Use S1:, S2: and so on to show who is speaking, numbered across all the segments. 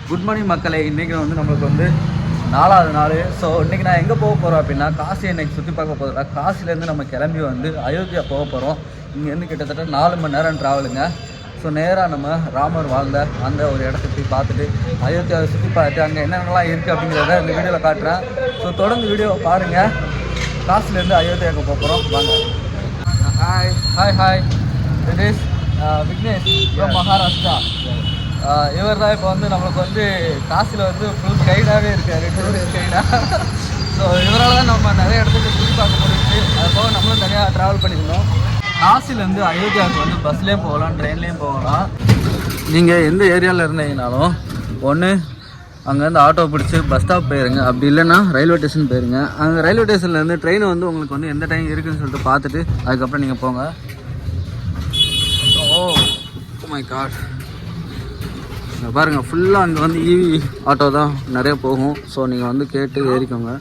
S1: Good morning மக்களே. இன்றைக்கி வந்து நம்மளுக்கு வந்து 4வது நாள். ஸோ இன்றைக்கி நான் எங்கே போக போகிறோம் அப்படின்னா காசி இன்றைக்கி சுற்றி பார்க்க போகிறா. காசிலேருந்து நம்ம கிளம்பி வந்து அயோத்தியா போக போகிறோம். இங்கேருந்து கிட்டத்தட்ட 4 மணி நேரம் ட்ராவலுங்க. ஸோ நேராக நம்ம ராமர் வாழ்ந்த அந்த ஒரு இடத்துக்கு போய் பார்த்துட்டு அயோத்தியாவை சுற்றி பார்த்துட்டு அங்கே என்னென்னலாம் இருக்குது அப்படிங்கிறத இந்த வீடியோவில் காட்டுறேன். ஸோ தொடர்ந்து வீடியோவை பாருங்கள். காசிலேருந்து அயோத்தியாவுக்கு போக போகிறோம். வாங்க. Hi hi hi, it is Vignesh from Maharashtra. இவர் தான் இப்போ வந்து நம்மளுக்கு வந்து காசியில் வந்து ஃபுல் கைடாகவே இருக்கார், டூரிஸ்ட் கைடாக. ஸோ இவரால் தான் நம்ம நிறைய இடத்துக்கு சுற்றி பார்க்க முடியுது. அதுபோக நம்மளும் தனியாக ட்ராவல் பண்ணியிருந்தோம். காசிலேருந்து அயோத்தியாவுக்கு வந்து பஸ்லேயும் போகலாம், ட்ரெயின்லேயும் போகலாம். நீங்கள் எந்த ஏரியாவில் இருந்தீங்கனாலும் ஒன்று அங்கேருந்து ஆட்டோ பிடிச்சி பஸ் ஸ்டாப் போயிருங்க, அப்படி இல்லைன்னா ரயில்வே ஸ்டேஷன் போயிருங்க. அங்கே ரயில்வே ஸ்டேஷன்லேருந்து ட்ரெயின் வந்து உங்களுக்கு வந்து எந்த டைம் இருக்குதுன்னு சொல்லிட்டு பார்த்துட்டு அதுக்கப்புறம் நீங்கள் போங்க. ஓ மை காட், பாருங்கள் ஃபுல்லாக அங்கே வந்து இவி ஆட்டோ தான் நிறைய போகும். ஸோ நீங்கள் வந்து கேட்டு ஏறிக்கோங்க.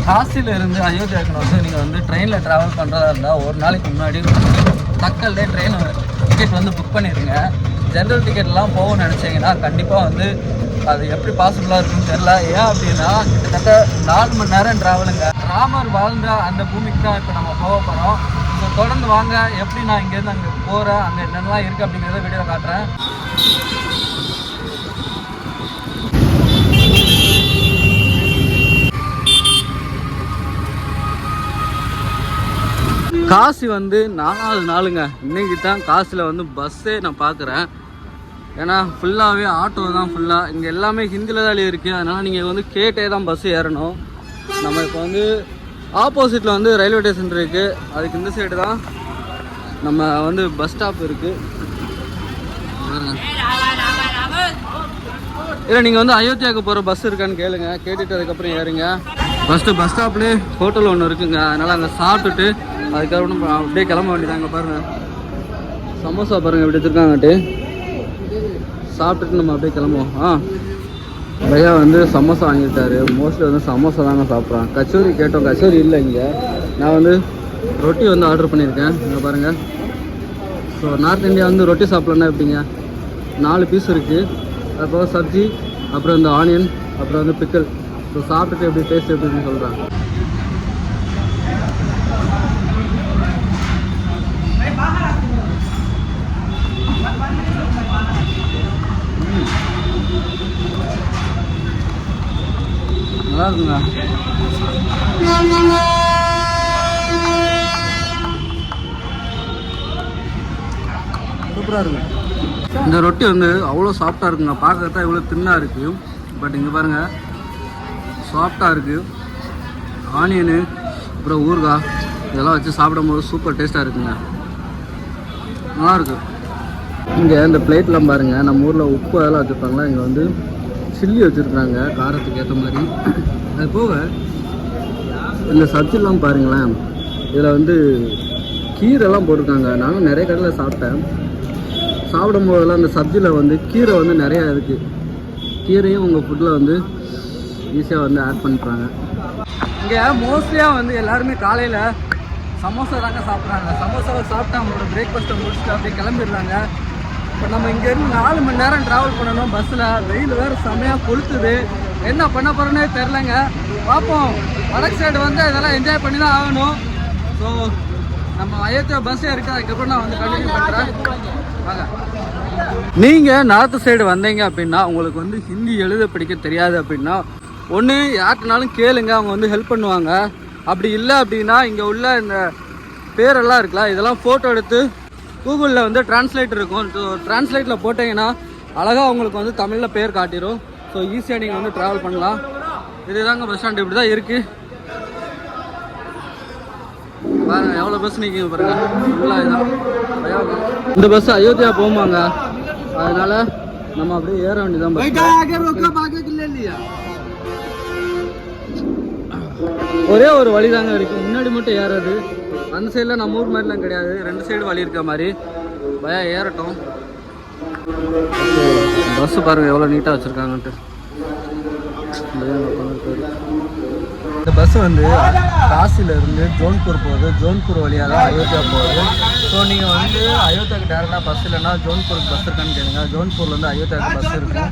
S1: காசிலேருந்து அயோத்தியாவுக்கு வந்து நீங்கள் வந்து ட்ரெயினில் ட்ராவல் பண்ணுறதா இருந்தால் ஒரு நாளைக்கு முன்னாடி தக்கல்லே ட்ரெயின் டிக்கெட் வந்து புக் பண்ணிடுங்க. ஜென்ரல் டிக்கெட்லாம் போகணும்னு நினச்சிங்கன்னா கண்டிப்பாக வந்து அது எப்படி பாசிபிளாக இருக்குன்னு தெரில. ஏன் அப்படின்னா கிட்டத்தட்ட 4 மணி நேரம் ட்ராவலுங்க. ராமர் வாழ்ந்த அந்த பூமிக்கு தான் இப்போ நம்ம போக போகிறோம். ஸோ தொடர்ந்து வாங்க. எப்படி நான் இங்கேருந்து அங்கே போகிறேன், அங்கே என்னென்னலாம் இருக்குது அப்படிங்கிறத வீடியோ காட்டுறேன். காசி வந்து 4வது நாளுங்க. இன்றைக்கி தான் காசியில் வந்து பஸ்ஸே நான் பார்க்குறேன். ஏன்னா ஃபுல்லாகவே ஆட்டோ தான் ஃபுல்லாக. இங்கே எல்லாமே ஹிந்தியில் தான் இருக்குது. அதனால் நீங்கள் வந்து கேட்டே தான் பஸ் ஏறணும். நம்ம இப்போ வந்து ஆப்போசிட்டில் வந்து ரயில்வே ஸ்டேஷன் இருக்குது. அதுக்கு இந்த சைடு தான் நம்ம வந்து பஸ் ஸ்டாப் இருக்குது. இல்லை நீங்கள் வந்து அயோத்தியாவுக்கு போகிற பஸ் இருக்கான்னு கேளுங்க. கேட்டுட்டு அதுக்கப்புறம் ஏறுங்க. ஃபஸ்ட்டு பஸ் ஸ்டாப்லேயே ஹோட்டல் ஒன்று இருக்குங்க. அதனால் அங்கே சாப்பிட்டுட்டு அதுக்கப்புறம் அப்படியே கிளம்ப வேண்டியதான். அங்கே பாருங்கள் சமோசா பாருங்கள் இப்படி வச்சுருக்காங்கட்டு. சாப்பிட்டுட்டு நம்ம அப்படியே கிளம்புவோம். பையா வந்து சமோசா வாங்கிட்டாரு. மோஸ்ட்லி வந்து சமோசா தாங்க சாப்பிட்றான். கச்சோரி கேட்டோம், கச்சோரி இல்லை இங்கே. நான் வந்து ரொட்டி வந்து ஆர்டர் பண்ணியிருக்கேன். இங்கே பாருங்கள். ஸோ நார்த் இந்தியா வந்து ரொட்டி சாப்பிட்லன்னா எப்படிங்க, 4 பீஸ் இருக்குது. அப்புறம் சப்ஜி, அப்புறம் இந்த ஆனியன், அப்புறம் வந்து பிக்கல். ஸோ சாப்பிட்டுட்டு எப்படி டேஸ்ட் எப்படின்னு சொல்கிறேன். நல்லா இருக்குங்க. சூப்பராக இருக்குங்க. இந்த ரொட்டி வந்து அவ்வளோ சாஃப்டாக இருக்குங்க. பார்க்கறதா இவ்வளோ தின்னாக இருக்குது. பட் இங்கே பாருங்கள் சாஃப்டாக இருக்குது. ஆனியனு அப்புறம் ஊறுகாய் இதெல்லாம் வச்சு சாப்பிடும்போது சூப்பர் டேஸ்ட்டாக இருக்குங்க. நல்லாயிருக்கு. இங்கே இந்த பிளேட்லாம் பாருங்கள். நம்ம ஊரில் உப்பு அதெல்லாம் வச்சுருப்பாங்களா, இங்கே வந்து சில்லி வச்சுருக்காங்க காரத்துக்கு ஏற்ற மாதிரி. அது போக இந்த சப்ஜிலாம் பாருங்களேன். இதில் வந்து கீரைலாம் போட்டிருக்காங்க. நானும் நிறைய கடையில் சாப்பிட்டேன். சாப்பிடும் போதெல்லாம் அந்த சப்ஜியில் வந்து கீரை வந்து நிறையா இருக்குது. கீரையும் உங்கள் ஃபுட்டில் வந்து ஈஸியாக வந்து ஆட் பண்ணுறாங்க. இங்கே மோஸ்ட்லியாக வந்து எல்லாருமே காலையில் சமோசா தாங்க சாப்பிட்றாங்க. சமோசாவை சாப்பிட்டு அவங்களோட பிரேக்ஃபாஸ்ட்டை முடிச்சுட்டு அப்படியே கிளம்பிடுறாங்க. இப்போ நம்ம இங்கேருந்து 4 மணி நேரம் ட்ராவல் பண்ணணும் பஸ்ஸில். வெயில் வேறு செம்மையாக கொளுத்துது. என்ன பண்ண போகிறோன்னே தெரிலங்க. பார்ப்போம். வடக்கு சைடு வந்து இதெல்லாம் என்ஜாய் பண்ணி தான் ஆகணும். ஸோ நம்ம அயோத்தியா பஸ்ஸே இருக்குது. அதுக்கப்புறம் நான் வந்து கண்டினியூ பண்ணுறேன். வாங்க. நீங்கள் நார்த்து சைடு வந்தீங்க அப்படின்னா உங்களுக்கு வந்து ஹிந்தி எழுத படிக்க தெரியாது அப்படின்னா ஒன்று யார்கிட்டனாலும் கேளுங்க, அவங்க வந்து ஹெல்ப் பண்ணுவாங்க. அப்படி இல்லை அப்படின்னா இங்கே உள்ள இந்த பேரெல்லாம் இருக்குல்ல, இதெல்லாம் ஃபோட்டோ எடுத்து கூகுளில் வந்து டிரான்ஸ்லேட்டர் இருக்கும். ஸோ டிரான்ஸ்லேட்டில் போட்டிங்கன்னா அழகாக உங்களுக்கு வந்து தமிழில் பேர் காட்டிடும். ஸோ ஈஸியாக நீங்கள் வந்து ட்ராவல் பண்ணலாம். இதுதாங்க பஸ் ஸ்டாண்டு. இப்படி தான் இருக்குது. பாருங்கள் எவ்வளோ பஸ் நிற்கிங்க பாருங்கள். ஃபுல்லாக இதுதான். இந்த பஸ் அயோத்தியா போகுமாங்க. அதனால் நம்ம அப்படியே ஏற வேண்டியதான். ஒரே ஒரு வழி தாங்க இருக்குது. முன்னாடி மட்டும் ஏறாது. அந்த சைடில் நம்ம ஊர் மாதிரிலாம் கிடையாது. 2 சைடு வழி இருக்க மாதிரி. பயா ஏறட்டும். பஸ்ஸு பாருங்கள் எவ்வளோ நீட்டாக வச்சுருக்காங்கன்ட்டு. இந்த பஸ் வந்து காசிலேருந்து ஜோன்பூர் போகுது. ஜோன்பூர் வழியாக தான் அயோத்தியா போகுது. ஸோ நீங்கள் வந்து அயோத்தியாவுக்கு டேரெக்டாக பஸ் இல்லைன்னா ஜோன்பூருக்கு பஸ் இருக்கான்னு கேளுங்க. ஜோன்பூர்லேருந்து அயோத்தியாவுக்கு பஸ் இருக்குது.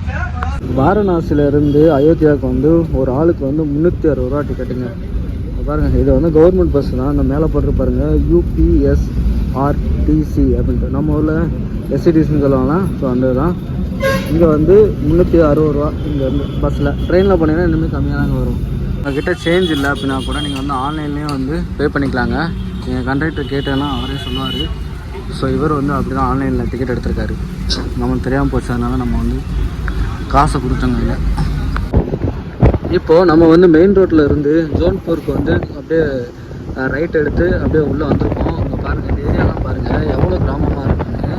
S1: வாரணாசியிலேருந்து அயோத்தியாவுக்கு வந்து ஒரு ஆளுக்கு வந்து 360 ரூபா டிக்கெட்டுங்க. பாருங்கள், இது வந்து கவர்மெண்ட் பஸ் தான். அந்த மேலே போட்டுருப்பாருங்க UPSRTC அப்படின்ட்டு. நம்ம ஊரில் SCTCன்னு சொல்லுவாங்களா, ஸோ அந்த தான். இங்கே வந்து 360 ரூபா இங்கேருந்து பஸ்ஸில். ட்ரெயினில் போனீங்கன்னா இன்னுமே கம்மியாக தாங்க வரும். உங்கள்கிட்ட சேஞ்ச் இல்லை அப்படின்னா கூட நீங்கள் வந்து ஆன்லைன்லேயே வந்து பே பண்ணிக்கலாங்க. நீங்கள் கண்டக்டர் கேட்டேன்னா அவரே சொல்லுவார். ஸோ இவர் வந்து அப்படி தான் ஆன்லைனில் டிக்கெட் எடுத்திருக்காரு. நமக்கு தெரியாமல் போச்சு, அதனால் நம்ம வந்து காசை கொடுத்தோங்க இல்லை. இப்போது நம்ம வந்து மெயின் ரோட்டில் இருந்து ஜோன்பூருக்கு வந்து அப்படியே ரைட் எடுத்து அப்படியே உள்ளே வந்திருக்கோம். இங்கே பாருங்கள், இந்த ஏரியாலாம் பாருங்கள் எவ்வளோ கிராமமாக இருக்குன்னு.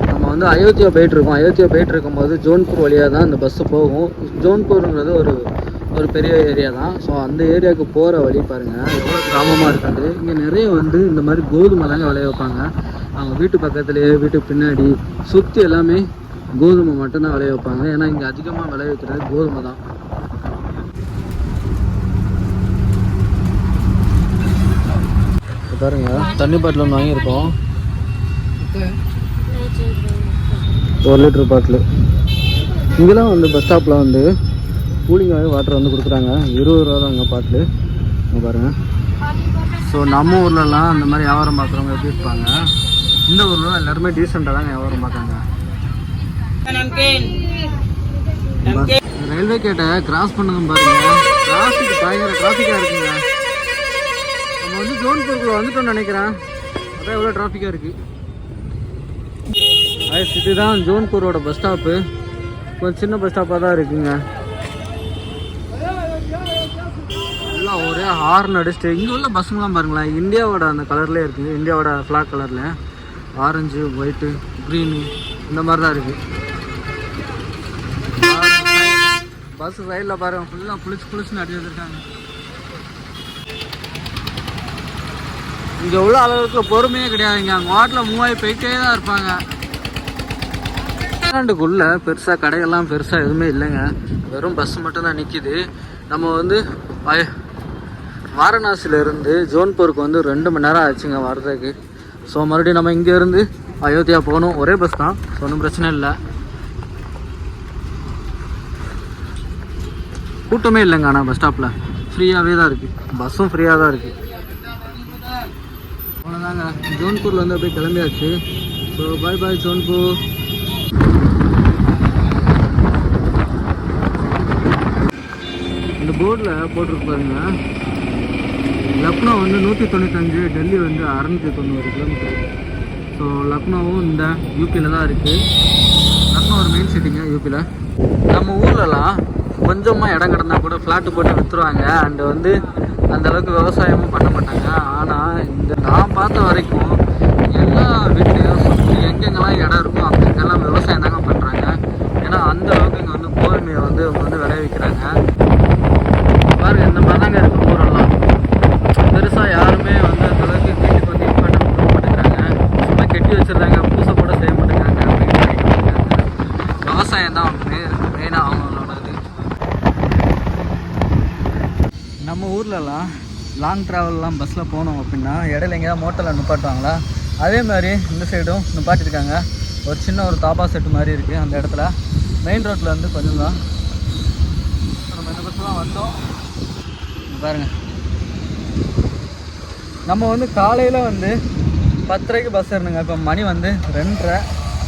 S1: நம்ம வந்து அயோத்தியா போயிட்டுருக்கோம். அயோத்தியா போயிட்டு இருக்கும்போது ஜோன்பூர் வழியாக தான் இந்த பஸ்ஸு போகும். ஜோன்பூருங்கிறது ஒரு பெரிய ஏரியா தான். ஸோ அந்த ஏரியாவுக்கு போகிற வழி பாருங்கள் எவ்வளோ கிராமமாக இருக்காது. இங்கே நிறைய வந்து இந்த மாதிரி கோதுமை தாங்க விளைய வைப்பாங்க. அவங்க வீட்டு பக்கத்துலேயே, வீட்டுக்கு பின்னாடி சுற்றி எல்லாமே கோதுமை மட்டும்தான் விளைய வைப்பாங்க. ஏன்னா இங்கே அதிகமாக விளைய வைக்கிறது கோதுமை தான். பாருங்க, தண்ணி பாட்டில் ஒன்று வாங்கியிருக்கோம், 1 லிட்டர் பாட்டில். இங்கெல்லாம் வந்து பஸ் ஸ்டாப்பில் வந்து கூலிங்காகவே வாட்டர் வந்து கொடுக்குறாங்க. 20 ரூபா தான் அங்கே பாட்டில். இங்கே பாருங்கள். ஸோ நம்ம ஊர்லலாம் அந்த மாதிரி வியாபாரம் பார்க்குறவங்க எப்படி இருப்பாங்க, இந்த ஊரில் எல்லாருமே டீசெண்டாக தாங்க வியாபாரம் பார்க்காங்க. ரயில்வே கேட்டை கிராஸ் பண்ணதும் பாருங்க, டிராஃபிக் பயங்கர டிராஃபிக்காக இருக்குங்க. நம்ம வந்து ஜோன்பூருக்குள்ள வந்துட்டோம்னு நினைக்கிறேன். அதான் எவ்வளோ டிராஃபிக்காக இருக்குது. இதுதான் ஜோன்பூரோட பஸ் ஸ்டாப்பு. கொஞ்சம் சின்ன பஸ் ஸ்டாப்பாக தான் இருக்குங்க. எல்லாம் ஒரே ஹார்ன் அடிச்சுட்டு. இங்கே உள்ள பஸ்ஸுங்கெலாம் பாருங்களேன், இந்தியாவோட அந்த கலர்லேயே இருக்குது. இந்தியாவோட ஃப்ளாக் கலரில் ஆரஞ்சு, ஒயிட்டு, க்ரீனு இந்த மாதிரி தான் இருக்குது. பஸ் சைடில் பாருங்கள், ஃபுல்லாக புளிச்சுன்னு அடி வந்துருக்காங்க. இங்கே உள்ள அளவுக்கு பொறுமையே கிடையாதுங்க. அங்கே வாட்டில் மூவாயி போயிட்டே தான் இருப்பாங்க. தமிழ்நாட்டுக்குள்ளே பெருசாக கடைகள்லாம் பெருசாக எதுவுமே இல்லைங்க. வெறும் பஸ் மட்டும்தான் நிற்கிது. நம்ம வந்து வாரணாசியிலேருந்து ஜோன்பூருக்கு வந்து 2 மணி நேரம் ஆச்சுங்க வர்றதுக்கு. ஸோ மறுபடியும் நம்ம இங்கேருந்து அயோத்தியா போகணும். ஒரே பஸ் தான், ஸோ ஒன்றும் பிரச்சனை இல்லை. கூட்டமே இல்லைங்க. ஆனால் பஸ் ஸ்டாப்பில் ஃப்ரீயாகவே தான் இருக்குது. பஸ்ஸும் ஃப்ரீயாக தான் இருக்குது. அவ்வளோதாங்க, ஜோன்பூரில் வந்து அப்படியே கிளம்பியாச்சு. ஸோ பாய் பாய் ஜோன்பூர். இந்த போர்டில் போட்டிருக்கு பாருங்க, லக்னோ வந்து 195, டெல்லி வந்து 690 கிலோமீட்டர். ஸோ லக்னோவும் இந்த யூபியில் தான் இருக்குது. லக்னோ ஒரு மெயின் சிட்டிங்க யூபியில். நம்ம ஊர்லலாம் கொஞ்சமாக இடம் கிடந்தா கூட ஃப்ளாட்டு போட்டு விற்றுருவாங்க. அண்டு வந்து அந்தளவுக்கு விவசாயமும் பண்ண மாட்டாங்க. ஆனால் இந்த நான் பார்த்த வரைக்கும் எல்லா வீட்லேயும் சுற்றி எங்கெங்கெல்லாம் இடம் இருக்கும் அங்கெங்கெல்லாம் விவசாயம் தாங்க பண்ணுறாங்க. ஏன்னா அந்தளவுக்கு இங்கே வந்து கோதுமையை வந்து அவங்க வந்து விளைவிக்கிறாங்க. பாருங்கள், இந்த மாதிரி தாங்க இருக்குது ஊரெல்லாம். பெருசாக யாருமே வந்து அந்தளவுக்கு வீட்டுக்கு வந்து இம்பார்ட்டன்ட் கொடுக்க மாட்டேங்கிறாங்க. சும்மா கெட்டி வச்சுருந்தாங்க, பூசை கூட செய்ய மாட்டேங்கிறாங்க அப்படின்னு. விவசாயம் தான் மெயினாக அவங்களோட இது. நம்ம ஊர்லலாம் லாங் ட்ராவல்லாம் பஸ்ஸில் போனோம் அப்படின்னா இடையில எங்கேயாவது மோட்டரில் நிப்பாட்டுவாங்களா, அதே மாதிரி இந்த சைடும் நிப்பாட்டிருக்காங்க. ஒரு சின்ன ஒரு தாபா செட்டு மாதிரி இருக்குது அந்த இடத்துல. மெயின் ரோட்டில் வந்து கொஞ்சம் தான். நம்ம இந்த பஸ் தான் வந்தோம் பாருங்கள். நம்ம வந்து காலையில் வந்து 10:30க்கு பஸ் ஏறணுங்க. இப்போ மணி வந்து 2:30.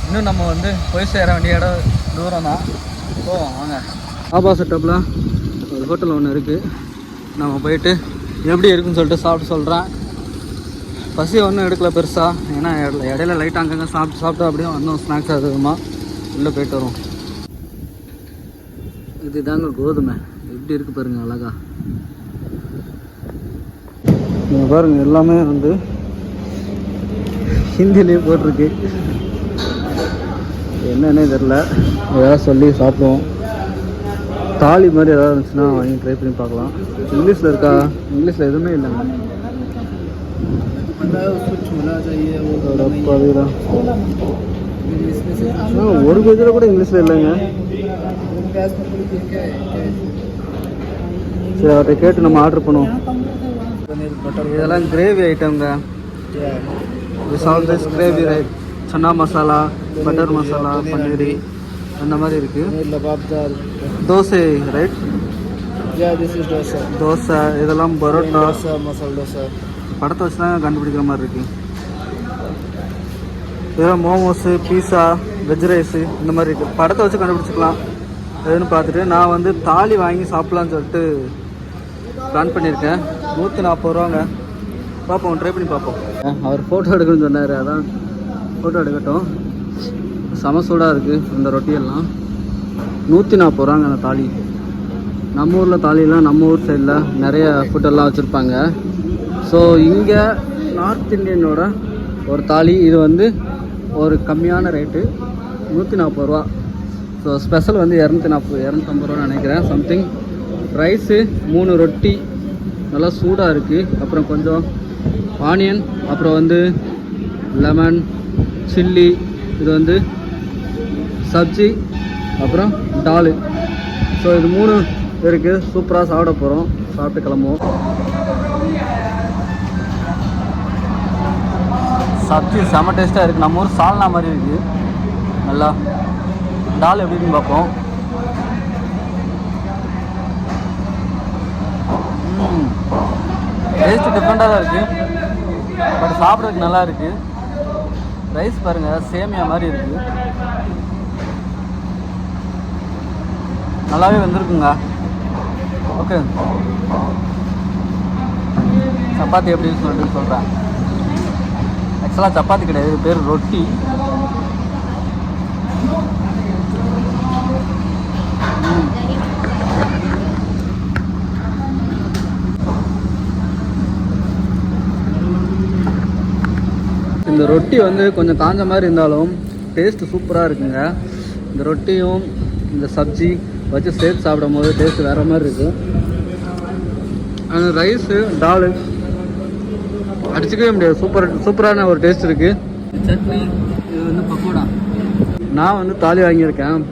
S1: இன்னும் நம்ம வந்து போய் சேர வேண்டிய இடம் தூரம் தான். போவோம் வாங்க. தாபா செட்டப்பில் ஒரு ஹோட்டல் ஒன்று இருக்குது. நம்ம போயிட்டு எப்படி இருக்குன்னு சொல்லிட்டு சாப்பிட்டு சொல்கிறேன். பசி ஒன்றும் எடுக்கல பெருசாக, ஏன்னா இடையில லைட்டாக அங்கங்கே சாப்பிட்டு அப்படியே வந்தோம். ஸ்நாக்ஸ் அதுமா உள்ளே போயிட்டு வரும். இது தாங்க கோதுமை. எப்படி இருக்குது பாருங்கள் அழகா. நீங்கள் பாருங்கள், எல்லாமே வந்து ஹிந்திலேயே போட்டிருக்கு. என்னன்னே தெரில, ஏதாவது சொல்லி சாப்பிடுவோம். தாலி மாதிரி ஏதாவது இருந்துச்சுன்னா வாங்கி ட்ரை பண்ணி பார்க்கலாம். இங்கிலீஷில் இருக்கா? இங்கிலீஷில் எதுவுமே இல்லைங்க. ஒரு பேஜில் கூட இங்கிலீஷில் இல்லைங்க. சரி, அவர்கிட்ட கேட்டு நம்ம ஆர்டர் பண்ணுவோம். இதெல்லாம் gravy ஐட்டம்ங்க.
S2: Yeah.
S1: This all this gravy, right? Chana masala, butter masala, paneer, அந்த மாதிரி இருக்கு.
S2: Labab dal.
S1: Dosa, right?
S2: Yeah, this is dosa.
S1: Dosa, இதெல்லாம் பரோட்டா.
S2: Dosa, masala dosa.
S1: படத்தை வச்சு தான் கண்டுபிடிக்கிற மாதிரி இருக்கு. இதெல்லாம் மோமோஸு, பீஸா, வெஜ் ரைஸு இந்த மாதிரி இருக்குது. படத்தை வச்சு கண்டுபிடிச்சிக்கலாம் எதுன்னு பார்த்துட்டு நான் வந்து தாலி வாங்கி சாப்பிட்லான்னு சொல்லிட்டு பிளான் பண்ணியிருக்கேன். 140 ரூபாங்க. பார்ப்போம், ட்ரை பண்ணி பார்ப்போம். அவர் ஃபோட்டோ எடுக்கணும்னு சொன்னார், அதான் ஃபோட்டோ எடுக்கட்டும். செம சூடாக இருக்குது இந்த ரொட்டியெல்லாம். 140 ரூபாங்க அந்த தாலி. நம்ம ஊரில் தாலிலாம் நம்ம ஊர் சைடில் நிறைய ஃபுட்டெல்லாம் வச்சுருப்பாங்க. ஸோ இங்கே நார்த் இந்தியனோட ஒரு தாலி இது வந்து ஒரு கம்மியான ரேட்டு 140 ரூபா. ஸோ ஸ்பெஷல் வந்து 250 ரூபான்னு நினைக்கிறேன் சம்திங். ரைஸு 3 ரொட்டி நல்லா சூடாக இருக்குது. அப்புறம் கொஞ்சம் ஆனியன், அப்புறம் வந்து லெமன், சில்லி, இது வந்து சப்ஜி, அப்புறம் டாலு. ஸோ இது 3 இருக்குது. சூப்பராக சாப்பிட போகிறோம். சாப்பிட்டு கிளம்புவோம். சப்ஜி செம்ம டேஸ்ட்டாக இருக்குது. நம்ம ஊர் சால்னா மாதிரி இருக்குது. நல்லா டால் எப்படி இருக்குன்னு பார்ப்போம். டேஸ்ட்டு டிஃப்ரெண்ட்டாக தான் இருக்குது, பட் சாப்பிட்றதுக்கு நல்லா இருக்குது. ரைஸ் பாருங்கள், சேமியா மாதிரி இருக்குது. நல்லாவே வந்திருக்குங்க. ஓகே, சப்பாத்தி எப்படின்னு சொல்லிட்டு சொல்கிறேன். ஆக்சுவலாக சப்பாத்தி கிடையாது, இது பேர் ரொட்டி. இந்த ரொட்டி வந்து கொஞ்சம் காஞ்ச மாதிரி இருந்தாலும் டேஸ்ட்டு சூப்பராக இருக்குங்க. இந்த ரொட்டியும் இந்த சப்ஜி வச்சு சேர்த்து சாப்பிடும் போது டேஸ்ட்டு வேறு மாதிரி இருக்குது. அந்த ரைஸு டாலு அடிச்சுக்கவே முடியாது. சூப்பரான ஒரு டேஸ்ட் இருக்குது. சட்னி, இது வந்து பக்கோடா. நான் வந்து தாலி வாங்கியிருக்கேன்.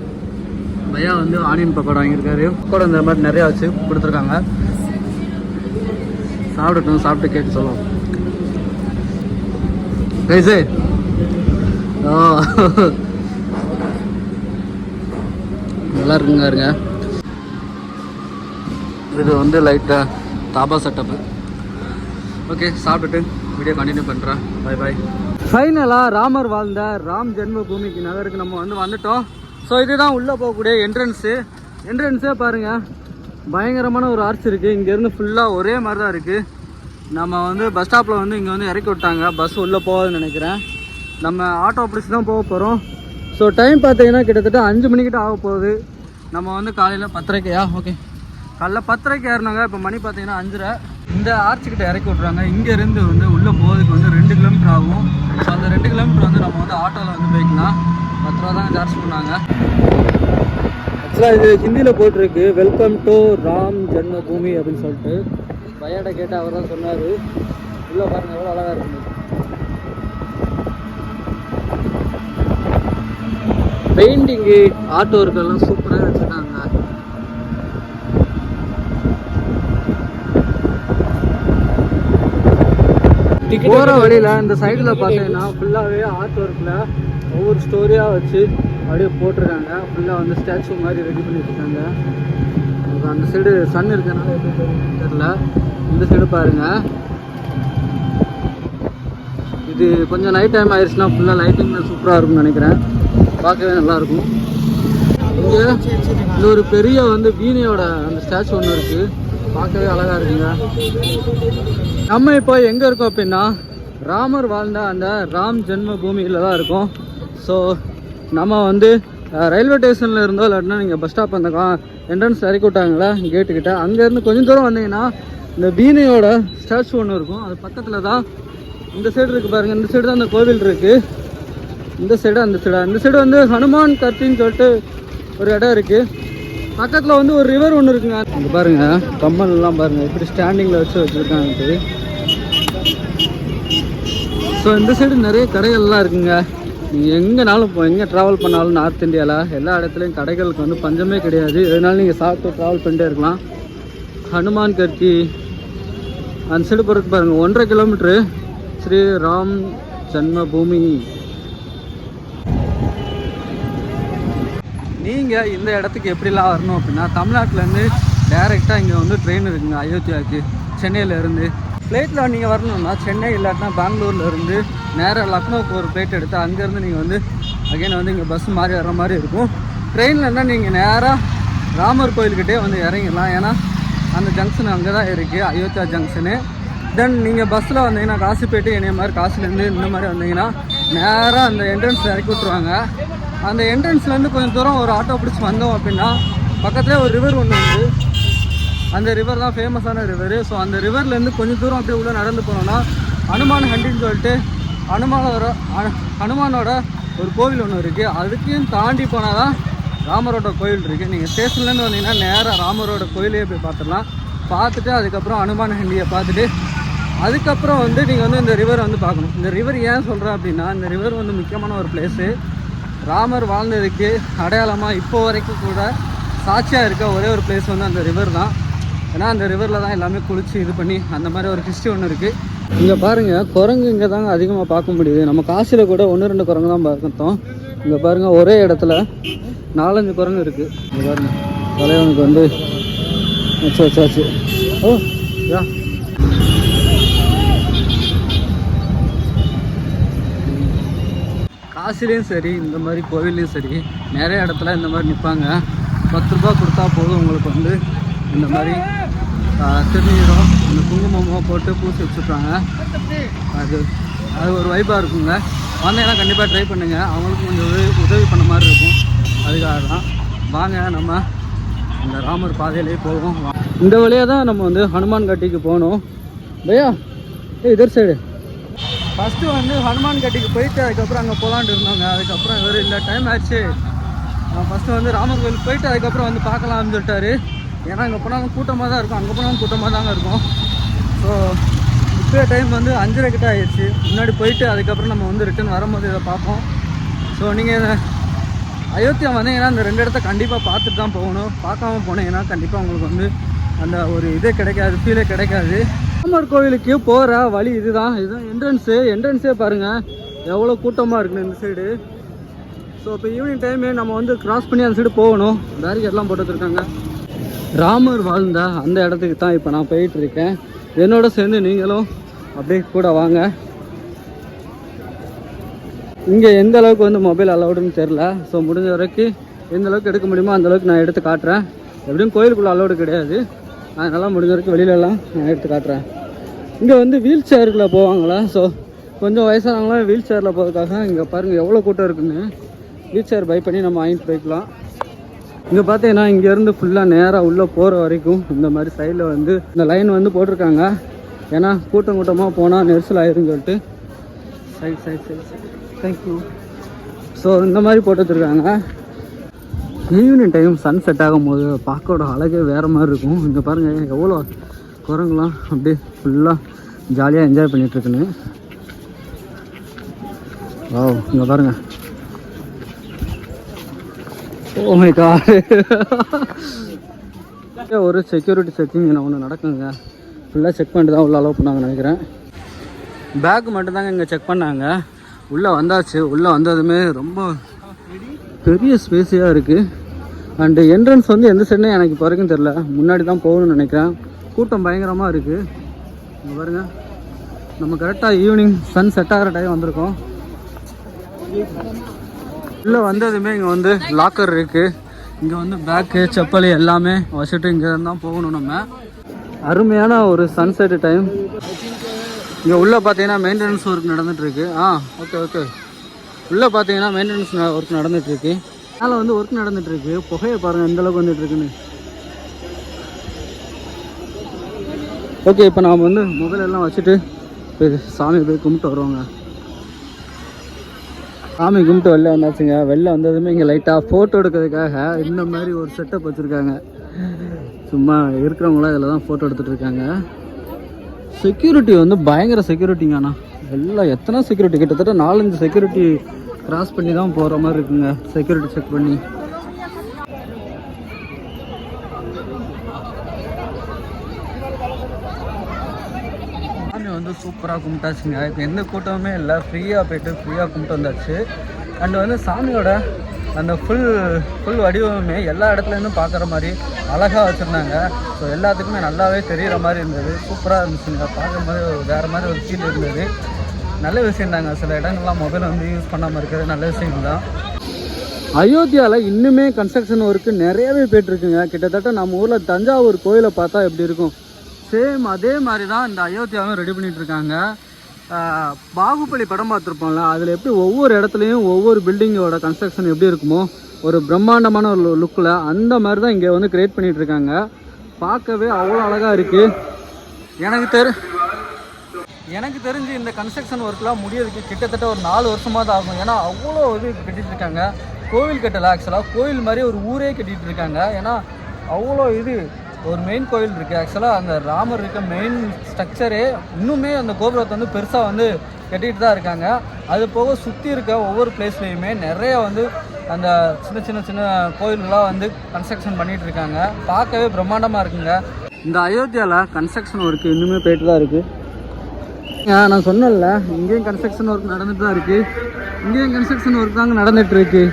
S1: பையா வந்து ஆனியன் பக்கோடா வாங்கியிருக்காரு. பக்கோடா இந்த மாதிரி நிறையா வச்சு கொடுத்துருக்காங்க. சாப்பிடட்டும், சாப்பிட்டு கேட்டு சொல்லுவோம். ரைஸு நல்லா இருக்குங்க. இருங்க, இது வந்து லைட்டாக தாபா செட்டப்பு. ஓகே, சாப்பிட்டுட்டு வீடியோ கண்டினியூ பண்ணுறேன். Bye bye. ஃபைனலாக ராமர் வாழ்ந்த ராம் ஜென்ம பூமிக்கு நகருக்கு நம்ம வந்துட்டோம். ஸோ இதுதான் உள்ளே போகக்கூடிய என்ட்ரன்ஸே பாருங்கள், பயங்கரமான ஒரு ஆர்ச் இருக்குது. இங்கேருந்து ஃபுல்லாக ஒரே மாதிரி தான் இருக்குது. நம்ம வந்து பஸ் ஸ்டாப்பில் வந்து இங்கே வந்து இறக்கி விட்டாங்க. பஸ் உள்ளே போகாதுன்னு நினைக்கிறேன். நம்ம ஆட்டோ பிடிச்சி தான் போக போகிறோம். ஸோ டைம் பார்த்தீங்கன்னா கிட்டத்தட்ட 5 மணிக்கிட்ட ஆக போகுது. நம்ம வந்து காலையில் 10:30 ஓகே, காலைல 10:30 ஏறினாங்க. இப்போ மணி பார்த்தீங்கன்னா 5:30. இந்த ஆர்ச்சுக்கிட்ட இறக்கி விட்றாங்க. இங்கேருந்து வந்து உள்ளே போகிறதுக்கு வந்து 2 கிலோமீட்டர் ஆகும். ஸோ அந்த 2 கிலோமீட்டர் வந்து நம்ம வந்து ஆட்டோவில் வந்து போய்க்கலாம். 10 ரூபா தான் சார்ஜ் பண்ணாங்க. ஆக்சுவலாக இது ஹிந்தியில் போட்டிருக்கு, வெல்கம் டு ராம் ஜென்ம பூமி அப்படின்னு சொல்லிட்டு. பையாட்ட கேட்டால் அவர் தான் சொன்னார். உள்ளே பாருங்கள் எவ்வளோ அழகாக இருக்குது. பெயிண்டிங்கு, ஆர்ட் ஒர்க்கெல்லாம் சூப்பராக வச்சுருக்காங்க. போகிற வழியில் இந்த சைடில் பார்த்தீங்கன்னா ஃபுல்லாகவே ஆர்ட் ஒர்க்கில் ஒவ்வொரு ஸ்டோரியாக வச்சு அப்படியே போட்டிருக்காங்க. ஃபுல்லாக வந்து ஸ்டாச்சு மாதிரி ரெடி பண்ணிட்டுருக்காங்க. அந்த சைடு சன் இருக்கிறதுனால எப்படி தெரியல. இந்த சைடு பாருங்கள், இது கொஞ்சம் நைட் டைம் ஆயிடுச்சுன்னா ஃபுல்லாக லைட்டிங் சூப்பராக இருக்கும்னு நினைக்கிறேன். பார்க்கவே நல்லாயிருக்கும். இங்கே இது ஒரு பெரிய வந்து வீணையோட அந்த ஸ்டாச்சு ஒன்று இருக்குது. பார்க்கவே அழகாக இருக்குங்க. நம்ம இப்போ எங்கே இருக்கோம் அப்படின்னா ராமர் வாழ்ந்த அந்த ராம் ஜென்ம பூமியில் தான் இருக்கோம். ஸோ நம்ம வந்து ரயில்வே ஸ்டேஷனில் இருந்தோம், இல்லாட்டினா நீங்கள் பஸ் ஸ்டாப் அந்த என்ட்ரன்ஸ் இறக்கி விட்டாங்களா கேட்டுக்கிட்ட, அங்கேருந்து கொஞ்சம் தூரம் வந்தீங்கன்னா இந்த வீணையோட ஸ்டாச்சு ஒன்று இருக்கும். அது பக்கத்தில் தான் இந்த சைடு இருக்குது பாருங்கள். இந்த சைடு தான் அந்த கோவில் இருக்குது. இந்த சைடு அந்த சைடு வந்து ஹனுமான் கத்தின்னு சொல்லிட்டு ஒரு இடம் இருக்குது. பக்கத்தில் வந்து ஒரு ரிவர் ஒன்று இருக்குங்க. இங்கே பாருங்கள், கம்மல்லாம் பாருங்கள் எப்படி ஸ்டாண்டிங்கில் வச்சுருக்காங்க. ஸோ இந்த சைடு நிறைய கடைகள்லாம் இருக்குங்க. நீங்கள் எங்கேனாலும் இப்போ எங்கே ட்ராவல் பண்ணாலும் நார்த் இந்தியாவில் எல்லா இடத்துலையும் கடைகளுக்கு வந்து பஞ்சமே கிடையாது. இதனால நீங்கள் சாப்பிட்டு ட்ராவல் பண்ணிட்டே இருக்கலாம். ஹனுமான் கர்த்தி அந்த சைடு போகிறதுக்கு பாருங்கள் 1.5 கிலோமீட்ரு. ஸ்ரீ ராம் ஜன்மபூமி. நீங்கள் இந்த இடத்துக்கு எப்படிலாம் வரணும் அப்படின்னா, தமிழ்நாட்டிலேருந்து டைரெக்டாக இங்கே வந்து ட்ரெயின் இருக்குங்க அயோத்தியாவுக்கு சென்னையிலேருந்து. ஃப்ளைட்டில் நீங்கள் வரணும்னா சென்னை இல்லாட்டினா பெங்களூர்லேருந்து நேராக லக்னோவுக்கு ஒரு ஃப்ளைட் எடுத்து அங்கேருந்து நீங்கள் வந்து அகைன் வந்து இங்கே பஸ் மாறி வர மாதிரி இருக்கும். ட்ரெயின்லன்னா நீங்கள் நேராக ராமர் கோயில்கிட்டே வந்து இறங்கிடலாம். ஏன்னா அந்த ஜங்ஷன் அங்கே தான் இருக்குது, அயோத்தியா ஜங்ஷனு. தென் நீங்கள் பஸ்ஸில் வந்தீங்கன்னா காசிப்பேட்டு என்னைய மாதிரி காசுலேருந்து இந்த மாதிரி வந்தீங்கன்னா நேராக அந்த என்ட்ரன்ஸ் இறக்கி விட்ருவாங்க. அந்த என்ட்ரன்ஸ்லேருந்து கொஞ்சம் தூரம் ஒரு ஆட்டோ பிடிச்சி வந்தோம் அப்படின்னா பக்கத்துலேயே ஒரு ரிவர் ஒன்று இருக்குது. அந்த ரிவர் தான் ஃபேமஸான ரிவர். ஸோ அந்த ரிவர்லேருந்து கொஞ்சம் தூரம் அப்படியே உள்ளே நடந்து போனோன்னா அனுமான் ஹண்டின்னு சொல்லிட்டு ஹனுமானோட ஒரு கோவில் ஒன்று இருக்குது. அதுக்கும் தாண்டி போனால் தான் ராமரோட கோயில் இருக்குது. நீங்கள் ஸ்டேஷன்லேருந்து வந்தீங்கன்னா நேராக ராமரோட கோயிலே போய் பார்த்துடலாம். பார்த்துட்டு அதுக்கப்புறம் அனுமான் ஹண்டியை பார்த்துட்டு அதுக்கப்புறம் வந்து நீங்கள் வந்து இந்த ரிவர் வந்து பார்க்கணும். இந்த ரிவர் ஏன் சொல்கிறேன் அப்படின்னா, இந்த ரிவர் வந்து முக்கியமான ஒரு பிளேஸு. ராமர் வாழ்ந்ததுக்கு அடையாளமாக இப்போ வரைக்கும் கூட சாட்சியாக இருக்க ஒரே ஒரு பிளேஸ் வந்து அந்த ரிவர் தான். ஏன்னா அந்த ரிவரில் தான் எல்லாமே குளித்து இது பண்ணி அந்த மாதிரி ஒரு ஹிஸ்ட்ரி ஒன்று இருக்குது. இங்கே பாருங்கள், குரங்கு இங்கே தாங்க அதிகமாக பார்க்க முடியுது. நம்ம காசியில் கூட 1-2 குரங்கு தான் பார்த்தோம். இங்கே பாருங்கள், ஒரே இடத்துல 4-5 குரங்கு இருக்குது. இங்கே பாருங்கள், தலைவனுக்கு வந்து வச்சாச்சு. ஓ யா, காசிலையும் சரி இந்த மாதிரி கோவில்லையும் சரி நிறைய இடத்துல இந்த மாதிரி நிற்பாங்க. 10 ரூபா கொடுத்தா போதும் உங்களுக்கு வந்து இந்த மாதிரி திருநீரோ இந்த குங்குமமோ போட்டு பூசி வச்சுட்றாங்க. அது ஒரு வைப்பாக இருக்குங்க. வந்தீங்கன்னா கண்டிப்பாக ட்ரை பண்ணுங்கள். அவங்களுக்கும் கொஞ்சம் உதவி பண்ண மாதிரி இருக்கும். அதுக்காக தான் வாங்க நம்ம இந்த ராமர் பாதையிலே போவோம். இந்த வழியாக தான் நம்ம வந்து ஹனுமான் கட்டிக்கு போகணும். பையா இதர் சைடு ஃபஸ்ட்டு வந்து ஹனுமான் கட்டிக்கு போயிட்டு அதுக்கப்புறம் அங்கே போகலான்ட்டு இருந்தாங்க. அதுக்கப்புறம் இவர் இல்லை டைம் ஆயிடுச்சு, ஃபஸ்ட்டு வந்து ராமர் கோயிலுக்கு போயிட்டு அதுக்கப்புறம் வந்து பார்க்கலாம்னு சொல்லிட்டாரு. ஏன்னா அங்கே போனாலும் கூட்டமாக தான் இருக்கும், அங்கே போனாலும் கூட்டமாக தாங்க இருக்கும். ஸோ இப்போ டைம் வந்து 5:30 கிட்ட ஆயிடுச்சு. முன்னாடி போயிட்டு அதுக்கப்புறம் நம்ம வந்து ரிட்டர்ன் வரும்போது இதை பார்ப்போம். ஸோ நீங்கள் அயோத்தியா வந்தீங்கன்னா இந்த 2 இடத்த கண்டிப்பாக பார்த்துட்டு தான் போகணும். பார்க்காம போனீங்கன்னா கண்டிப்பாக உங்களுக்கு வந்து அந்த ஒரு இதே கிடைக்காது, ஃபீலே கிடைக்காது. ராமர் கோவிலுக்கு போகிற வழி இதுதான் என்ட்ரன்ஸே பாருங்கள் எவ்வளோ கூட்டமாக இருக்குன்னு இந்த சைடு. ஸோ இப்போ ஈவினிங் டைமு நம்ம வந்து கிராஸ் பண்ணி அந்த சைடு போகணும். பேரிகேட்லாம் போட்டு வச்சுருக்காங்க. ராமர் வாழ்ந்த அந்த இடத்துக்கு தான் இப்போ நான் போயிட்டுருக்கேன். என்னோட சேர்ந்து நீங்களும் அப்படியே கூட வாங்க. இங்கே எந்த அளவுக்கு வந்து மொபைல் அலௌடுன்னு தெரில. ஸோ முடிஞ்ச வரைக்கும் எந்த அளவுக்கு எடுக்க முடியுமோ அந்தளவுக்கு நான் எடுத்து காட்டுறேன். எப்படியும் கோயிலுக்குள்ளே அலௌடு கிடையாது, அதனால் முடிஞ்ச வரைக்கும் வெளியிலலாம் நான் எடுத்து காட்டுறேன். இங்கே வந்து வீல் சேரில் போவாங்களா, ஸோ கொஞ்சம் வயசானவங்களாம் வீல் சேரில் போகிறதுக்காக இங்கே பாருங்கள் எவ்வளோ கூட்டம் இருக்குன்னு. வீல் சேர் பை பண்ணி நம்ம வாங்கிட்டு போய்க்கலாம். இங்கே பார்த்தீங்கன்னா இங்கேருந்து ஃபுல்லாக நேராக உள்ளே போகிற வரைக்கும் இந்த மாதிரி சைடில் வந்து இந்த லைன் வந்து போட்டிருக்காங்க. ஏன்னா கூட்டமாக போனால் நெரிசல் ஆயிருன்னு சொல்லிட்டு சைட் தேங்க்யூ. ஸோ இந்த மாதிரி போட்டு வச்சுருக்காங்க. ஈவினிங் டைம் சன் செட் ஆகும்போது பார்க்கோட அழகே வேறு மாதிரி இருக்கும். இங்கே பாருங்கள் எவ்வளோ குரங்குலாம் அப்படியே ஃபுல்லாக ஜாலியாக என்ஜாய் பண்ணிகிட்ருக்குன்னு. ஓ இங்கே பாருங்கள், ஓ மை காட். ஒரு செக்யூரிட்டி செக்கிங் ஒன்று நடக்குங்க. ஃபுல்லாக செக் பண்ணிட்டு தான் உள்ளே அலோவ் பண்ணாங்கன்னு நினைக்கிறேன். பேக் மட்டும்தாங்க இங்கே செக் பண்ணாங்க. உள்ளே வந்தாச்சு. உள்ளே வந்ததுமே ரொம்ப பெரிய ஸ்பேஸியாக இருக்குது. அண்டு என்ட்ரன்ஸ் வந்து எந்த சைடுன்னு எனக்கு இப்போ வரைக்கும் தெரில. முன்னாடி தான் போகணும்னு நினைக்கிறேன். கூட்டம் பயங்கரமாக இருக்குது. இங்கே பாருங்கள், நம்ம கரெக்டாக ஈவினிங் சன் செட் ஆகிற டைம் வந்திருக்கோம். உள்ளே வந்ததுமே இங்கே வந்து லாக்கர் இருக்குது. இங்கே வந்து பேக்கு செப்பல் எல்லாமே வச்சுட்டு இங்கே தான் போகணும் நம்ம. அருமையான ஒரு சன்செட் டைம். இங்கே உள்ளே பார்த்தீங்கன்னா மெயின்டெனன்ஸ் ஒர்க் நடந்துகிட்ருக்கு. ஓகே உள்ளே பார்த்தீங்கன்னா மெயின்டெனன்ஸ் ஒர்க் நடந்துகிட்ருக்கு. மேலே வந்து ஒர்க் நடந்துகிட்ருக்கு. புகையை பாருங்கள் எந்தளவுக்கு வந்துட்டுருக்குன்னு. ஓகே, இப்போ நாம் வந்து மொபைல் எல்லாம் வச்சுட்டு போய் சாமி போய் கும்பிட்டு வருவாங்க. சாமி கும்பிட்டு வெளில வந்தாச்சுங்க. வெளில வந்ததுமே இங்கே லைட்டாக ஃபோட்டோ எடுக்கிறதுக்காக இந்த மாதிரி ஒரு செட்டப் வச்சுருக்காங்க. சும்மா இருக்கிறவங்களாம் இதில் தான் ஃபோட்டோ எடுத்துகிட்டு இருக்காங்க. செக்யூரிட்டி வந்து பயங்கர செக்யூரிட்டிங்க. ஆனால் எல்லாம் எத்தனை செக்யூரிட்டி, கிட்டத்தட்ட 4-5 செக்யூரிட்டி கிராஸ் பண்ணி தான் போகிற மாதிரி இருக்குங்க. செக்யூரிட்டி செக் பண்ணி. சாமி வந்து சூப்பராக கும்பிட்டாச்சுங்க. இப்போ எந்த கூட்டமுமே இல்லை, ஃப்ரீயாக போய்ட்டு ஃப்ரீயாக கும்பிட்டு வந்தாச்சு. அண்ட் வந்து சாமியோட அந்த ஃபுல் வடிவமே எல்லா இடத்துலேருந்தும் பார்க்குற மாதிரி அழகாக வச்சுருந்தாங்க. ஸோ எல்லாத்துக்குமே நல்லாவே தெரிகிற மாதிரி இருந்தது. சூப்பராக இருந்துச்சுங்க. பார்க்கும் போது வேறு மாதிரி ஒரு ஃபீல் இருந்தது. நல்ல விஷயம் தாங்க. சில இடங்கள்லாம் மொபைல் வந்து யூஸ் பண்ணாமல் இருக்கிறது நல்ல விஷயம் தான். அயோத்தியாவில் இன்னுமே கன்ஸ்ட்ரக்ஷன் ஒர்க்கு நிறையவே போய்ட்டுருக்குங்க. கிட்டத்தட்ட நம்ம ஊரில் தஞ்சாவூர் கோயிலை பார்த்தா எப்படி இருக்கும், சேம் அதே மாதிரி தான் இந்த அயோத்தியாவும் ரெடி பண்ணிகிட்ருக்காங்க. பாகுபலி படம் பார்த்துருப்போம்ல, அதில் எப்படி ஒவ்வொரு இடத்துலையும் ஒவ்வொரு பில்டிங்கோட கன்ஸ்ட்ரக்ஷன் எப்படி இருக்குமோ ஒரு பிரம்மாண்டமான ஒரு லுக்கில் அந்த மாதிரி தான் இங்கே வந்து க்ரியேட் பண்ணிகிட்ருக்காங்க. பார்க்கவே அவ்வளோ அழகாக இருக்குது. எனக்கு தெரிஞ்சு இந்த கன்ஸ்ட்ரக்ஷன் ஒர்க்லாம் முடியறதுக்கு கிட்டத்தட்ட ஒரு 4 வருஷமாக தான் ஆகும். ஏன்னா அவ்வளோ இது கட்டிகிட்டு இருக்காங்க. கோவில் கட்டலை, ஆக்சுவலாக கோவில் மாதிரி ஒரு ஊரே கட்டிகிட்டு இருக்காங்க. ஏன்னா அவ்வளோ இது ஒரு மெயின் கோவில் இருக்குது. ஆக்சுவலாக அந்த ராமர் இருக்க மெயின் ஸ்ட்ரக்சரே இன்னுமே அந்த கோபுரத்தை வந்து பெருசாக வந்து கட்டிகிட்டு தான் இருக்காங்க. அது போக சுற்றி இருக்க ஒவ்வொரு பிளேஸ்லேயுமே நிறைய வந்து அந்த சின்ன கோயில்களாக வந்து கன்ஸ்ட்ரக்ஷன் பண்ணிகிட்டு இருக்காங்க. பார்க்கவே பிரம்மாண்டமாக இருக்குங்க. இந்த அயோத்தியாவில் கன்ஸ்ட்ரக்ஷன் ஒர்க்கு இன்னுமே போயிட்டு தான் இருக்குது. நான் சொன்னேன்ல, இங்கேயும் கன்ஸ்ட்ரக்ஷன் ஒர்க் நடந்துட்டு தான் இருக்குது. இங்கேயும் கன்ஸ்ட்ரக்ஷன் ஒர்க் தாங்க நடந்துகிட்ருக்கு.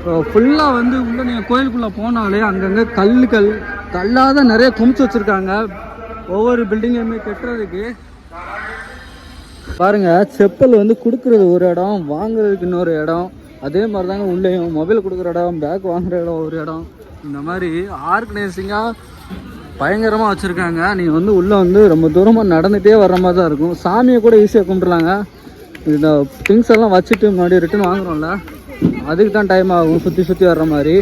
S1: ஸோ ஃபுல்லாக வந்து உள்ளே நீங்கள் கோயிலுக்குள்ளே போனாலே அங்கங்கே கல்லாத நிறைய குமிச்சு வச்சுருக்காங்க ஒவ்வொரு பில்டிங்குமே கட்டுறதுக்கு. பாருங்கள், செப்பல் வந்து கொடுக்குறது ஒரு இடம், வாங்குறதுக்கு இன்னொரு இடம். அதே மாதிரி தாங்க உள்ளேயும் மொபைல் கொடுக்குற இடம், பேக் வாங்குகிற இடம் ஒரு இடம். இந்த மாதிரி ஆர்கனைசிங்காக பயங்கரமாக வச்சுருக்காங்க. நீங்கள் வந்து உள்ளே வந்து ரொம்ப தூரமாக நடந்துகிட்டே வர்ற மாதிரி தான் இருக்கும். சாமியை கூட ஈஸியாக கும்பிட்றலாங்க. இந்த திங்ஸ் எல்லாம் வச்சுட்டு முன்னாடி ரிட்டன் வாங்குகிறோம்ல, அதுக்கு தான் டைம் ஆகும் சுற்றி வர்ற மாதிரி.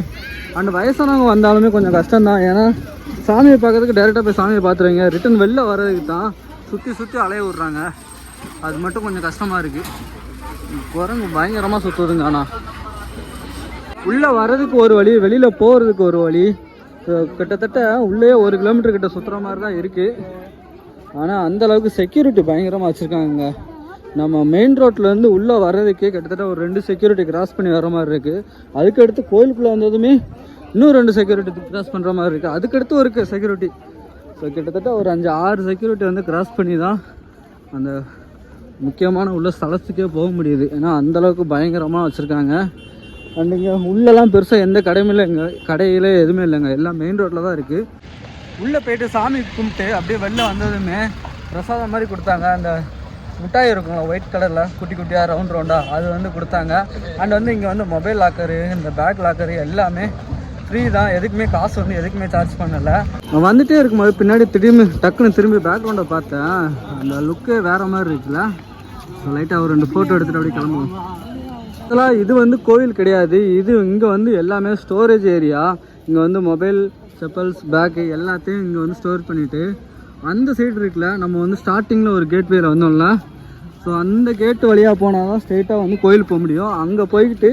S1: அண்ட் வயசானவங்க வந்தாலுமே கொஞ்சம் கஷ்டம்தான். ஏன்னா சாமியை பார்க்கறதுக்கு டேரெக்டாக போய் சாமியை பார்த்துருவீங்க, ரிட்டன் வெளில வர்றதுக்கு தான் சுற்றி அலைய விட்றாங்க. அது மட்டும் கொஞ்சம் கஷ்டமாக இருக்குது. குரங்கு பயங்கரமாக சுற்றுதுங்க. ஆனால் உள்ளே வர்றதுக்கு ஒரு வழி, வெளியில் போகிறதுக்கு ஒரு வழி. கிட்டத்தட்ட உள்ளே 1 கிலோமீட்டர் கிட்ட சுற்றுற மாதிரி தான் இருக்குது. ஆனால் அந்தளவுக்கு செக்யூரிட்டி பயங்கரமாக வச்சுருக்காங்க. நம்ம மெயின் ரோட்லேருந்து உள்ளே வர்றதுக்கே கிட்டத்தட்ட ஒரு 2 செக்யூரிட்டி கிராஸ் பண்ணி வர மாதிரி இருக்குது. அதுக்கடுத்து கோயிலுக்குள்ளே வந்ததுமே இன்னும் 2 செக்யூரிட்டி கிராஸ் பண்ணுற மாதிரி இருக்குது. அதுக்கடுத்து ஒரு செக்யூரிட்டி. ஸோ கிட்டத்தட்ட ஒரு 5-6 செக்யூரிட்டி வந்து கிராஸ் பண்ணி தான் அந்த முக்கியமான உள்ள ஸ்தலத்துக்கே போக முடியுது. ஏன்னா அந்தளவுக்கு பயங்கரமாக வச்சுருக்காங்க. அண்ட் இங்கே உள்ளெல்லாம் பெருசாக எந்த கடையுமே இல்லைங்க, கடையிலே எதுவுமே இல்லைங்க, எல்லாம் மெயின் ரோட்டில் தான் இருக்குது. உள்ளே போய்ட்டு சாமி கும்பிட்டு அப்படியே வெளில வந்ததுமே பிரசாதம் மாதிரி கொடுத்தாங்க. அந்த மிட்டாய் இருக்குங்களா ஒயிட் கலரில் குட்டியாக ரவுண்டாக, அது வந்து கொடுத்தாங்க. அண்ட் வந்து இங்கே வந்து மொபைல் லாக்கரு, இந்த பேக் லாக்கரு எல்லாமே ஃப்ரீ தான். எதுக்குமே காசு வந்து எதுக்குமே சார்ஜ் பண்ணலை. நான் வந்துகிட்டே இருக்கும்போது பின்னாடி திடீர்னு டக்குன்னு திரும்பி பேக்ரவுண்டை பார்த்தேன். அந்த லுக்கே வேறு மாதிரி இருக்குல்ல. ஸோ லைட்டாக ஒரு 2 ஃபோட்டோ எடுத்துகிட்டு அப்படியே கிளம்புவோம். ஆக்சுவலாக இது வந்து கோவில் கிடையாது. இது இங்கே வந்து எல்லாமே ஸ்டோரேஜ் ஏரியா. இங்கே வந்து மொபைல், செப்பல்ஸ், பேக்கு எல்லாத்தையும் இங்கே வந்து ஸ்டோர் பண்ணிவிட்டு அந்த சைடு இருக்குல்ல, நம்ம வந்து ஸ்டார்டிங்கில் ஒரு கேட்வேயில் வந்தோம்ல, ஸோ அந்த கேட்டு வழியாக போனால் தான் ஸ்ட்ரெயிட்டாக வந்து கோயில் போக முடியும். அங்கே போய்கிட்டு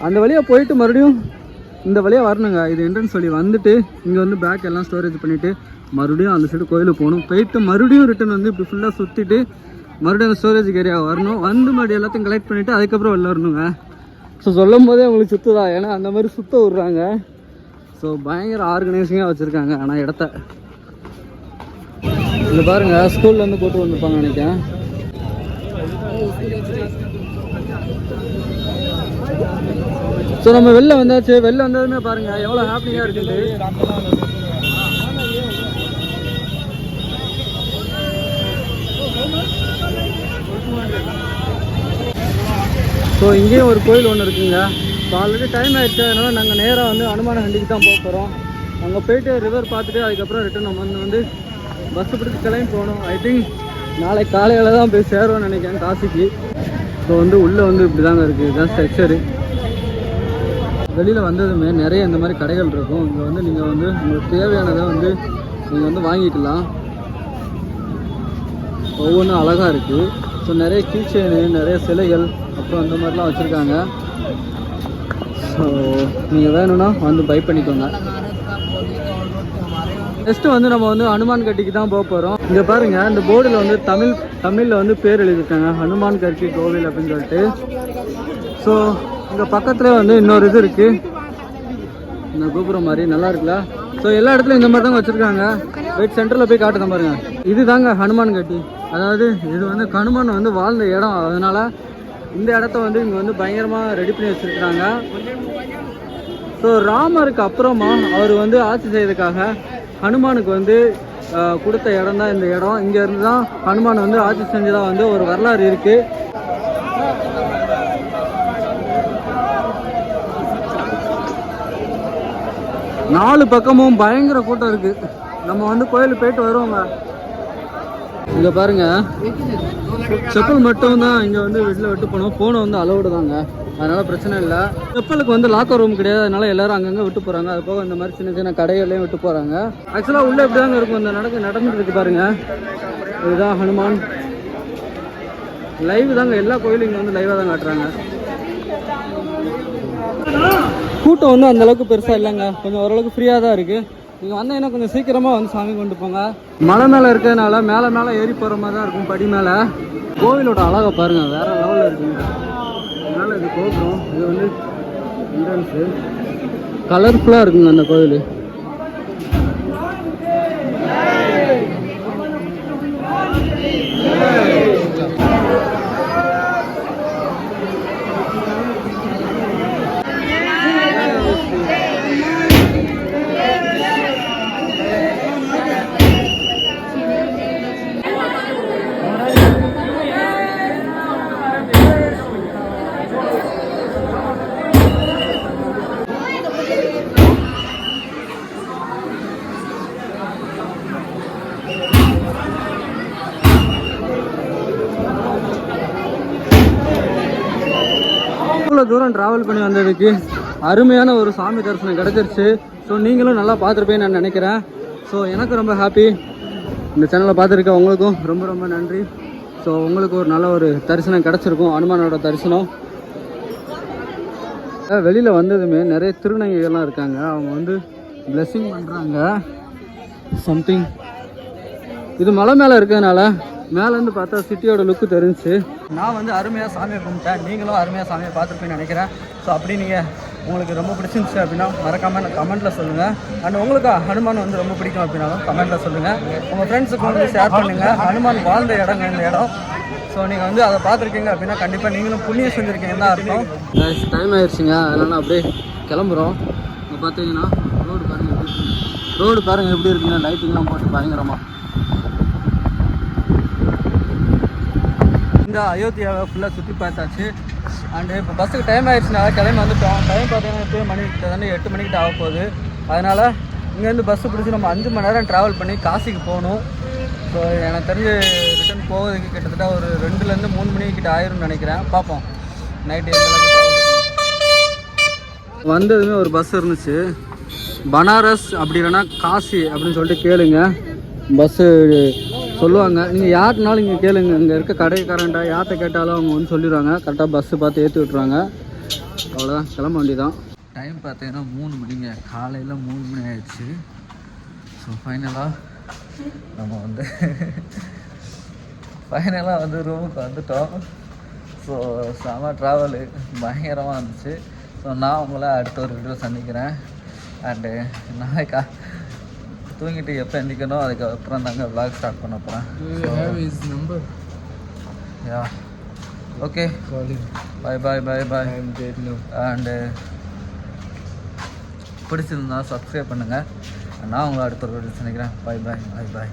S1: அந்த வழியாக போயிட்டு மறுபடியும் இந்த வழியாக வரணுங்க. இது என்ட்ரன்ஸ் வழி வந்துட்டு இங்கே வந்து பேக் எல்லாம் ஸ்டோரேஜ் பண்ணிவிட்டு மறுபடியும் அந்த சைடு கோயிலுக்கு போகணும். போயிட்டு மறுபடியும் ரிட்டன் வந்து இப்படி ஃபுல்லாக சுற்றிட்டு மறுபடியும் அந்த ஸ்டோரேஜ் ஏரியா வரணும். வந்து மறுபடியும் எல்லாத்தையும் கலெக்ட் பண்ணிவிட்டு அதுக்கப்புறம் வெளில வரணுங்க. ஸோ சொல்லும் போதே உங்களுக்கு சுற்றுதான், ஏன்னா அந்த மாதிரி சுற்ற விட்றாங்க. ஸோ பயங்கர ஆர்கனைசிங்காக வச்சுருக்காங்க. ஆனால் இடத்த இங்கே பாருங்கள், ஸ்கூல்லேருந்து போட்டு வந்துருப்பாங்க நினைக்கிறேன். ஸோ நம்ம வெளில வந்தாச்சு. வெளில வந்ததுமே பாருங்கள் எவ்வளோ ஹாப்பியாக இருக்குது. ஸோ இங்கேயும் ஒரு கோயில் ஒன்று இருக்குங்க. ஸோ ஆல்ரெடி டைம் ஆகிடுச்சு, அதனால் நாங்கள் நேராக வந்து அனுமான ஹண்டிக்கு தான் போக போகிறோம். அங்கே போயிட்டு ரிவர் பார்த்துட்டு அதுக்கப்புறம் ரிட்டன் நம்ம வந்து பஸ்ஸு பிடிச்சி கிளம்பி போகணும். ஐ திங்க் நாளைக்கு காலையில் தான் போய் சேருவோம்னு நினைக்கிறேன் காசிக்கு. ஸோ வந்து உள்ளே வந்து இப்படி தாங்க இருக்குது, இதுதான் ஸ்ட்ரக்சரு. வெளியில் வந்ததுமே நிறைய இந்த மாதிரி கடைகள் இருக்கும். இங்கே வந்து நீங்கள் வந்து உங்களுக்கு தேவையானதை வந்து நீங்கள் வந்து வாங்கிக்கலாம். ஒவ்வொன்றும் அழகாக இருக்குது. ஸோ நிறைய கீச்செயினு, நிறைய சிலைகள், அப்புறம் அந்த மாதிரிலாம் வச்சுருக்காங்க. ஸோ நீங்கள் வேணும்னா வந்து பை பண்ணிக்கோங்க. நெக்ஸ்ட்டு வந்து நம்ம வந்து ஹனுமான் கட்டிக்கு தான் போக போகிறோம். இங்கே பாருங்கள், இந்த போர்டில் வந்து தமிழில் வந்து பேர் எழுதியிருக்காங்க, ஹனுமான் கட்டி கோவில் அப்படின்னு சொல்லிட்டு. ஸோ இங்கே பக்கத்தில் வந்து இன்னொரு இது இருக்குது, இந்த கோபுரம் மாதிரி நல்லா இருக்குல்ல. ஸோ எல்லா இடத்துலையும் இந்த மாதிரி தாங்க வச்சுருக்காங்க. வெயிட் சென்டரில் போய் காட்டுதான் பாருங்க. இது தாங்க ஹனுமான் கட்டி. அதாவது இது வந்து ஹனுமான் வந்து வாழ்ந்த இடம். அதனால் இந்த இடத்த வந்து இங்கே வந்து பயங்கரமாக ரெடி பண்ணி வச்சுருக்குறாங்க. ஸோ ராமருக்கு அப்புறமா அவர் வந்து ஆட்சி செய்யறதுக்காக ஹனுமானுக்கு வந்து கொடுத்த இடம் தான் இந்த இடம். இங்கே இருந்து தான் ஹனுமான் வந்து ஆட்சி செஞ்சதாக வந்து ஒரு வரலாறு இருக்குது. நாலு பக்கமும் பயங்கர கூட்டம் இருக்குது. நம்ம வந்து கோயிலுக்கு போயிட்டு வருவோங்க. இங்கே பாருங்க, செப்பல் மட்டும் தான் இங்கே வந்து வெளில விட்டு போனோம். ஃபோனை வந்து அலோடு தாங்க, அதனால் பிரச்சனை இல்லை. செப்பலுக்கு வந்து லாக்கர் ரூம் கிடையாது, அதனால எல்லாரும் அங்கங்கே விட்டு போகிறாங்க. அது போக இந்த மாதிரி சின்ன சின்ன கடைகள்லையும் விட்டு போகிறாங்க. ஆக்சுவலாக உள்ளே இப்படி தாங்க இருக்கும். இந்த நடந்துட்டு இருக்கு பாருங்க. இதுதான் ஹனுமான் லைவ் தாங்க. எல்லா கோயிலும் இங்கே வந்து லைவாக தான் காட்டுறாங்க. கூட்டம் வந்து அந்தளவுக்கு பெருசாக இல்லைங்க, கொஞ்சம் ஓரளவுக்கு ஃப்ரீயாக தான் இருக்குது. நீங்கள் வந்தீங்கன்னா கொஞ்சம் சீக்கிரமாக வந்து சாமி கொண்டு போங்க. மலை மேலே இருக்கிறதுனால மேலே ஏறி போகிற மாதிரி தான் இருக்கும் படி மேலே. கோவிலோட அழகை பாருங்கள், வேறு லெவலில் இருக்குங்க. அதனால் இது கோபுரம், இது வந்து என்ட்ரன்ஸு கலர்ஃபுல்லாக இருக்குங்க அந்த கோவில். இவ்வளோ தூரம் ட்ராவல் பண்ணி வந்ததுக்கு அருமையான ஒரு சாமி தரிசனம் கிடச்சிருச்சு. ஸோ நீங்களும் நல்லா பார்த்துருப்பேன்னு நான் நினைக்கிறேன். ஸோ எனக்கு ரொம்ப ஹாப்பி. இந்த சேனலை பார்த்துருக்க உங்களுக்கும் ரொம்ப ரொம்ப நன்றி. ஸோ உங்களுக்கு ஒரு நல்ல ஒரு தரிசனம் கிடச்சிருக்கும், அனுமானோட தரிசனம். வெளியில் வந்ததுமே நிறைய திருநங்கைகள்லாம் இருக்காங்க. அவங்க வந்து பிளெஸ்ஸிங் பண்ணுறாங்க சம்திங். இது மலை மேலே இருக்கிறதுனால மேலேருந்து பார்த்தா சிட்டியோட லுக்கு தெரிஞ்சு. நான் வந்து அருமையாக சாமியை கும்பிட்டேன். நீங்களும் அருமையாக சாமியை பார்த்துருப்பேன்னு நினைக்கிறேன். ஸோ அப்படி நீங்கள் உங்களுக்கு ரொம்ப பிடிச்சிருந்துச்சு அப்படின்னா மறக்காமல் கமெண்ட்டில் சொல்லுங்கள். அண்ட் உங்களுக்கு ஹனுமான் வந்து ரொம்ப பிடிக்கும் அப்படின்னாலும் கமெண்ட்டில் சொல்லுங்கள். உங்கள் ஃப்ரெண்ட்ஸுக்கு வந்து ஷேர் பண்ணுங்கள். ஹனுமான் வாழ்ந்த இடங்க இந்த இடம். ஸோ நீங்கள் வந்து அதை பார்த்துருக்கீங்க அப்படின்னா கண்டிப்பாக நீங்களும் புண்ணியம் செஞ்சுருக்கீங்கன்னு தான் அர்த்தம். டைம் ஆயிடுச்சுங்க, அதனால் அப்படியே கிளம்புறோம். இப்போ பார்த்தீங்கன்னா ரோடு பாருங்கள் எப்படி இருக்குங்க, லைட்டிங்லாம் போட்டு பயங்கரமாக. இந்த அயோத்தியாவை ஃபுல்லாக சுற்றி பார்த்தாச்சு. அண்டு இப்போ பஸ்ஸுக்கு டைம் ஆகிடுச்சுனால கிளம்பி வந்துட்டோம். டைம் பார்த்தீங்கன்னா இப்போ மணிக்கிட்ட தானே 8 மணிக்கிட்ட ஆக போகுது. அதனால் இங்கேருந்து பஸ்ஸு பிடிச்சி நம்ம 5 மணி நேரம் ட்ராவல் பண்ணி காசிக்கு போகணும். ஸோ எனக்கு தெரிஞ்சு ரிட்டன் போகிறதுக்கு கிட்டத்தட்ட ஒரு 2லேருந்து 3 மணிக்கிட்ட ஆயிரும்னு நினைக்கிறேன். பார்ப்போம் நைட்டு எந்த அளவுக்கு. வந்ததுமே ஒரு பஸ் இருந்துச்சு, பனாரஸ் அப்படி இல்லைன்னா காசி அப்படின்னு சொல்லிட்டு கேளுங்க, பஸ்ஸு சொல்லுவாங்க. நீங்கள் யாருனாலும் இங்கே கேளுங்க, இங்கே இருக்க கடைக்காரன்ட்டா யார்கிட்ட கேட்டாலும் அவங்க வந்து சொல்லிடுவாங்க. கரெக்டாக பஸ்ஸு பார்த்து ஏற்றி விட்ருவாங்க. அவ்வளோதான், கிளம்ப வேண்டியதான். டைம் பார்த்தீங்கன்னா 3 மணிங்க, காலையில் 3 மணி ஆயிடுச்சு. ஸோ ஃபைனலாக நம்ம வந்து ரூமுக்கு வந்துட்டோம். ஸோ செம ட்ராவலு பயங்கரமாக இருந்துச்சு. ஸோ நான் உங்களை அடுத்த ஒரு வீடியோ சந்திக்கிறேன். அண்டு நாளைக்கா தூங்கிட்டு எப்போ எந்திக்கணும் அதுக்கப்புறம் தாங்க vlog ஸ்டார்ட் பண்ண போகிறேன். Yeah okay, bye. அண்டு பிடிச்சிருந்தா சப்ஸ்கிரைப் பண்ணுங்கள். நான் உங்களை அடுத்த ஒரு வீடியோ சந்திக்கிறேன். பாய்.